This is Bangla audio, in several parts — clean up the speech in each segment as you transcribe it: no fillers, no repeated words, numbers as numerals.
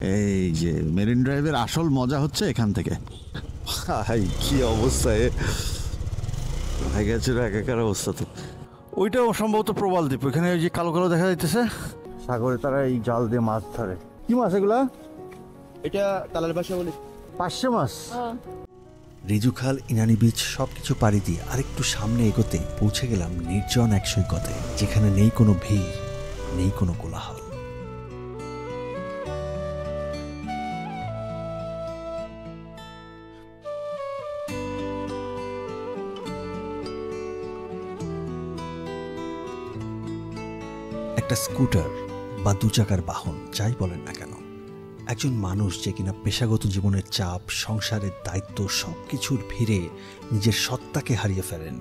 এই যে মেরিন ড্রাইভের আসল মজা হচ্ছে এখান থেকে। হাই কি অবস্থা, হয়ে গেছে একাকার অবস্থা। তো ওইটাও সম্ভবত প্রবাল দ্বীপ, ওইখানে ওই যে কালো কালো দেখা যাইতেছে সাগরে, তারা এই জাল দিয়ে মাছ ধরে। কি মাছ এগুলা? এটা তালার বাসা বলে পার্শে মাছ। রিজুখাল, ইনানি বিচ সবকিছু পাড়ি দিয়ে আরেকটু সামনে এগোতে পৌঁছে গেলাম নির্জন এক সৈকতে, যেখানে নেই কোনো ভিড়, নেই কোনো কোলাহল। একটা স্কুটার বা দুচাকার বাহন যাই বলেন না কেন, একজন মানুষ যে কিনা পেশাগত জীবনের চাপ, সংসারের দায়িত্ব সবকিছুর ভিড়ে নিজের সত্তাকে হারিয়ে ফেলেন,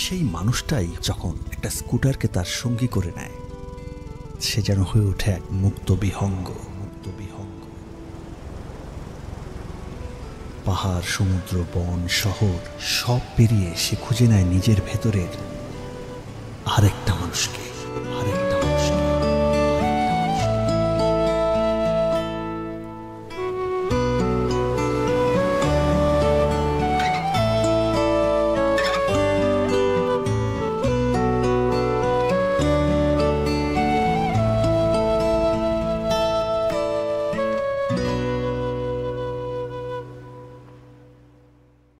সেই মানুষটাই যখন একটা স্কুটারকে তার সঙ্গী করে নেয়, সে যেন হয়ে ওঠে এক মুক্ত বিহঙ্গ। পাহাড়, সমুদ্র, বন, শহর সব পেরিয়ে সে খুঁজে নেয় নিজের ভেতরের আরেকটা মানুষকে।